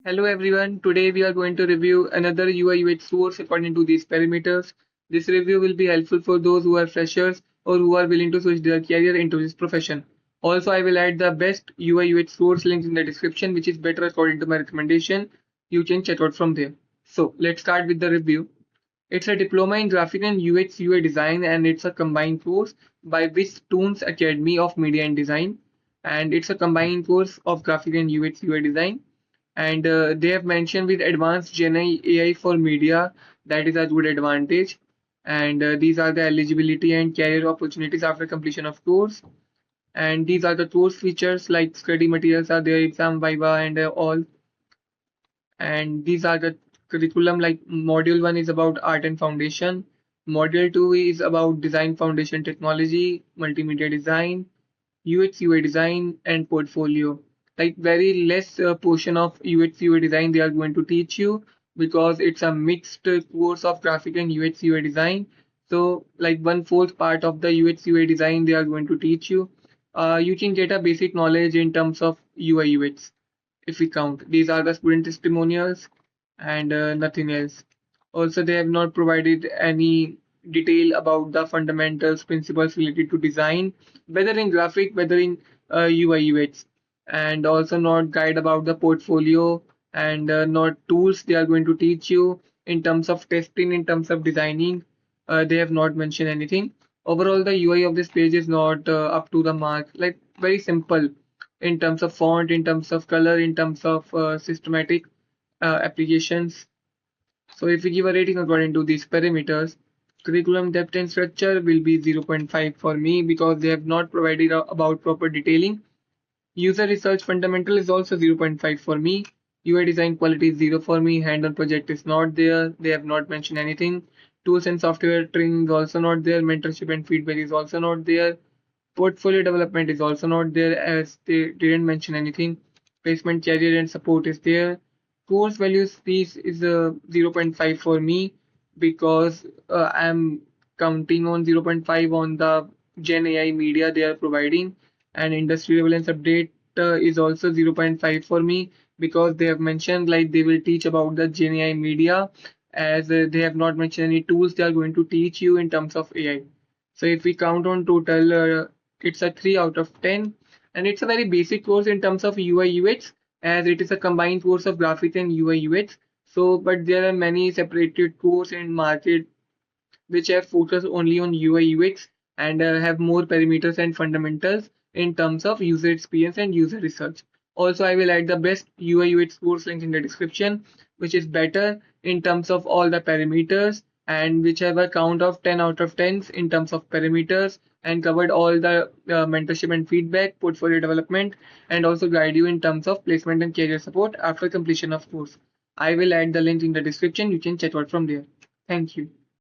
Hello everyone, today we are going to review another UI UX course according to these parameters. This review will be helpful for those who are freshers or who are willing to switch their career into this profession. Also, I will add the best UI UX course links in the description, which is better according to my recommendation. You can check out from there. So let's start with the review. It's a diploma in graphic and UX UI design, and it's a combined course by Wiztoonz Academy of Media and Design. And it's a combined course of graphic and UX UI design. And they have mentioned with advanced Gen AI for media, that is a good advantage. And these are the eligibility and career opportunities after completion of course. And these are the course features like study materials are there, exam viva and all. And these are the curriculum, like module 1 is about art and foundation, module 2 is about design foundation technology, multimedia design, UX UI design and portfolio. Like very less portion of UX UI design they are going to teach you, because it's a mixed course of graphic and UX UI design. So like 1/4 part of the UX UI design they are going to teach you. You can get a basic knowledge in terms of UI UX if we count. These are the student testimonials and nothing else. Also, they have not provided any detail about the fundamentals, principles related to design, whether in graphic, whether in UI UX, and also not guide about the portfolio and not tools they are going to teach you in terms of testing, in terms of designing. They have not mentioned anything. Overall, the UI of this page is not up to the mark. Like very simple in terms of font, in terms of color, in terms of systematic applications. So if we give a rating according to these parameters, curriculum depth and structure will be 0.5 for me, because they have not provided about proper detailing. User research fundamental is also 0.5 for me. UI design quality is 0 for me. Hand-on project is not there. They have not mentioned anything. Tools and software training is also not there. Mentorship and feedback is also not there. Portfolio development is also not there, as they didn't mention anything. Placement, career and support is there. Course values piece is 0.5 for me, because I'm counting on 0.5 on the Gen AI media they are providing, and industry relevance update is also 0.5 for me, because they have mentioned like they will teach about the Gen AI media, as they have not mentioned any tools they are going to teach you in terms of AI. So if we count on total, it's a 3 out of 10, and it's a very basic course in terms of UI UX, as it is a combined course of graphics and UI UX. So, but there are many separated courses in market which have focused only on UI UX and have more parameters and fundamentals in terms of user experience and user research. Also, I will add the best UI UX course link in the description, which is better in terms of all the parameters, and which have a count of 10 out of 10 in terms of parameters, and covered all the mentorship and feedback, portfolio development, and also guide you in terms of placement and career support after completion of course. I will add the link in the description. You can check out from there. Thank you.